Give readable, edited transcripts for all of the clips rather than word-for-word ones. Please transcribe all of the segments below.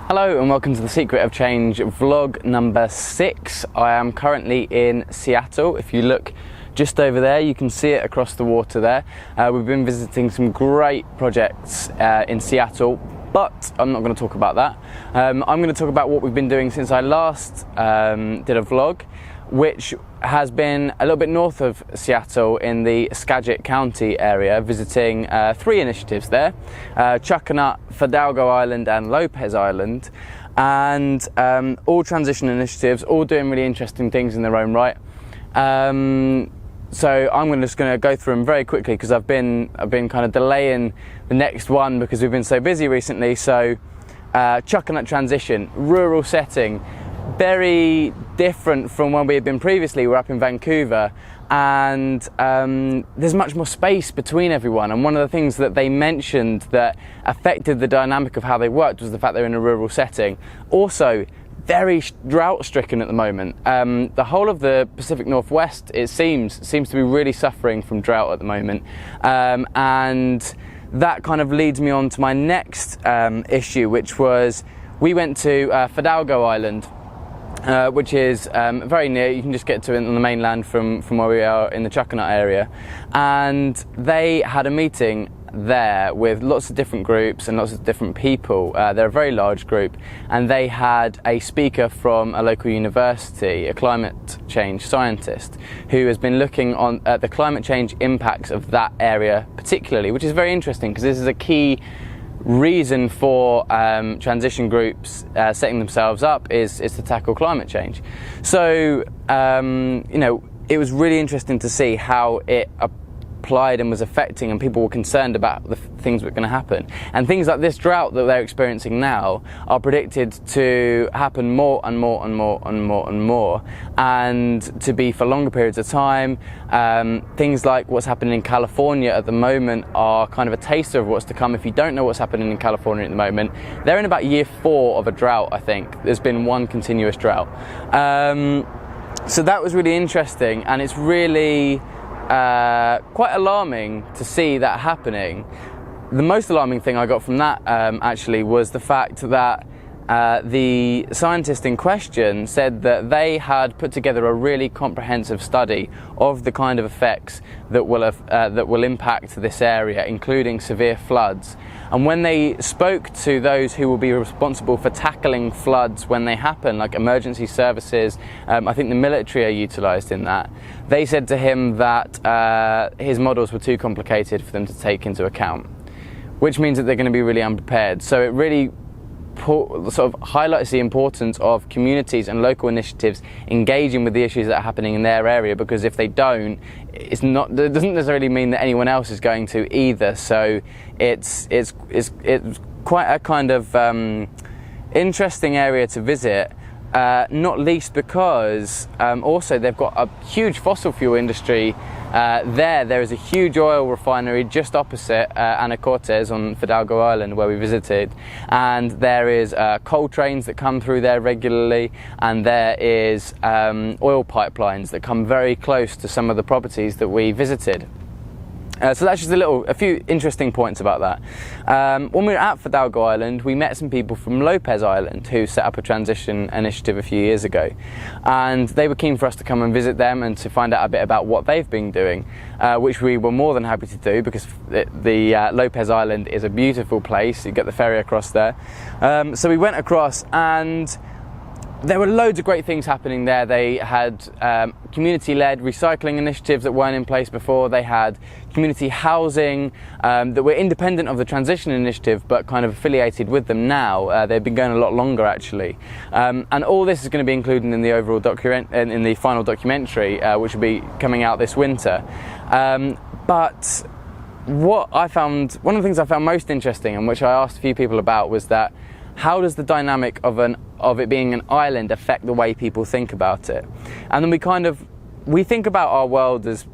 Hello and welcome to the Secret of Change vlog number 6. I am currently in Seattle. If you look just over there, you can see it across the water there. We've been visiting some great projects in Seattle, but I'm not going to talk about that. I'm going to talk about what we've been doing since I last did a vlog, which has been a little bit north of Seattle in the Skagit County area, visiting 3 initiatives there, Chuckanut, Fidalgo Island and Lopez Island, and all transition initiatives, all doing really interesting things in their own right. So I'm just going to go through them very quickly because I've been kind of delaying the next one because we've been so busy recently. So Chuckanut transition, rural setting, very different from when we had been previously. We're up in Vancouver and there's much more space between everyone, and one of the things that they mentioned that affected the dynamic of how they worked was the fact they're in a rural setting. Also very drought stricken at the moment. The whole of the Pacific Northwest, it seems to be really suffering from drought at the moment, and that kind of leads me on to my next issue, which was we went to Fidalgo Island, which is very near. You can just get to it on the mainland from where we are in the Chuckanut area, and they had a meeting there with lots of different groups and lots of different people. They're a very large group, and they had a speaker from a local university, a climate change scientist, who has been looking at the climate change impacts of that area particularly, which is very interesting because this is a key reason for transition groups setting themselves up is to tackle climate change. So it was really interesting to see how it applied and was affecting, and people were concerned about the things that were going to happen. And things like this drought that they're experiencing now are predicted to happen more and more and more and more and more, and to be for longer periods of time. Things like what's happening in California at the moment are kind of a taster of what's to come. If you don't know what's happening in California at the moment, they're in about year 4 of a drought, I think. There's been one continuous drought. So that was really interesting, and it's really quite alarming to see that happening. The most alarming thing I got from that actually was the fact that the scientist in question said that they had put together a really comprehensive study of the kind of effects that will impact this area, including severe floods. And when they spoke to those who will be responsible for tackling floods when they happen, like emergency services, I think the military are utilised in that, they said to him that his models were too complicated for them to take into account, which means that they're going to be really unprepared. So it really sort of highlights the importance of communities and local initiatives engaging with the issues that are happening in their area, because if they don't, it doesn't necessarily mean that anyone else is going to either. So it's quite a kind of interesting area to visit, not least because also they've got a huge fossil fuel industry there. There is a huge oil refinery just opposite Anacortes on Fidalgo Island where we visited, and there is coal trains that come through there regularly, and there is oil pipelines that come very close to some of the properties that we visited. So that's just a few interesting points about that. When we were at Fidalgo Island, we met some people from Lopez Island who set up a transition initiative a few years ago, and they were keen for us to come and visit them and to find out a bit about what they've been doing, which we were more than happy to do because the Lopez Island is a beautiful place. You get the ferry across there. So we went across, and there were loads of great things happening there. They had community-led recycling initiatives that weren't in place before. They had community housing that were independent of the transition initiative but kind of affiliated with them now. They've been going a lot longer actually. And all this is going to be included in the overall in the final documentary, which will be coming out this winter. But one of the things I found most interesting, and which I asked a few people about, was that how does the dynamic of it being an island affect the way people think about it? And then we think about our world as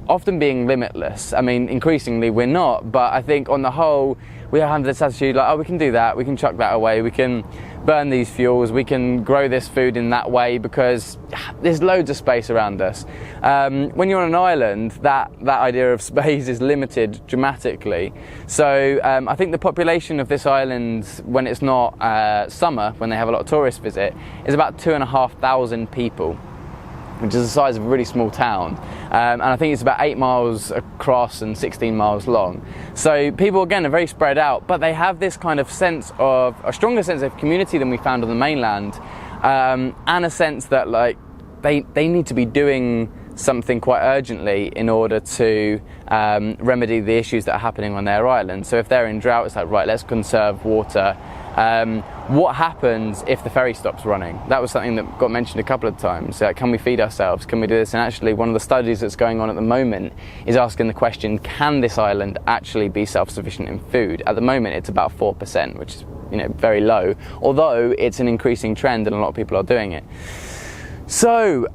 often being limitless. I mean, increasingly we're not, but I think on the whole we have this attitude like, oh, we can do that, we can chuck that away, we can burn these fuels, we can grow this food in that way because there's loads of space around us. When you're on an island, that idea of space is limited dramatically. So I think the population of this island, when it's not summer, when they have a lot of tourists visit, is about 2,500 people, which is the size of a really small town. And I think it's about 8 miles across and 16 miles long. So people, again, are very spread out, but they have this kind of sense of, a stronger sense of community than we found on the mainland, and a sense that like they need to be doing something quite urgently in order to remedy the issues that are happening on their island. So if they're in drought, it's like, right, let's conserve water. What happens if the ferry stops running? That was something that got mentioned a couple of times. Can we feed ourselves? Can we do this? And actually, one of the studies that's going on at the moment is asking the question, can this island actually be self-sufficient in food? At the moment, it's about 4%, which is, you know, very low, although it's an increasing trend and a lot of people are doing it. So,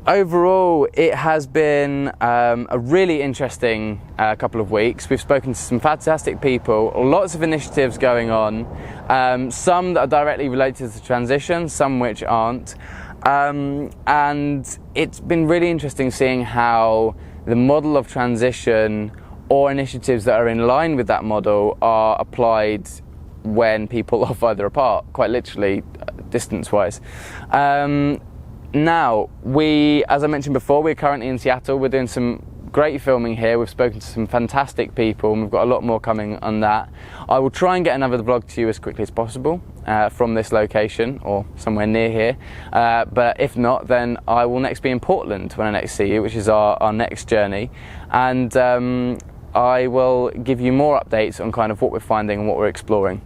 overall, it has been a really interesting couple of weeks. We've spoken to some fantastic people, lots of initiatives going on, some that are directly related to transition, some which aren't. And it's been really interesting seeing how the model of transition or initiatives that are in line with that model are applied when people are further apart, quite literally, distance-wise. Now, as I mentioned before, we're currently in Seattle. We're doing some great filming here. We've spoken to some fantastic people, and we've got a lot more coming on that. I will try and get another vlog to you as quickly as possible from this location or somewhere near here. But if not, then I will next be in Portland when I next see you, which is our next journey. And I will give you more updates on kind of what we're finding and what we're exploring.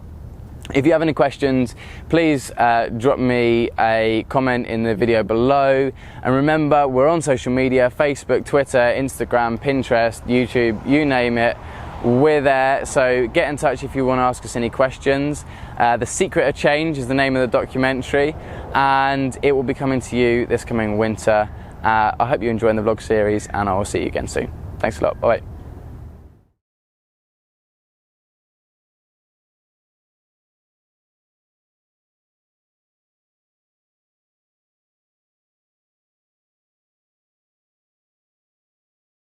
If you have any questions, please drop me a comment in the video below. And remember, we're on social media: Facebook, Twitter, Instagram, Pinterest, YouTube, you name it, we're there. So get in touch if you want to ask us any questions. The Secret of Change is the name of the documentary, and it will be coming to you this coming winter. I hope you're enjoying the vlog series, and I will see you again soon. Thanks a lot. Bye.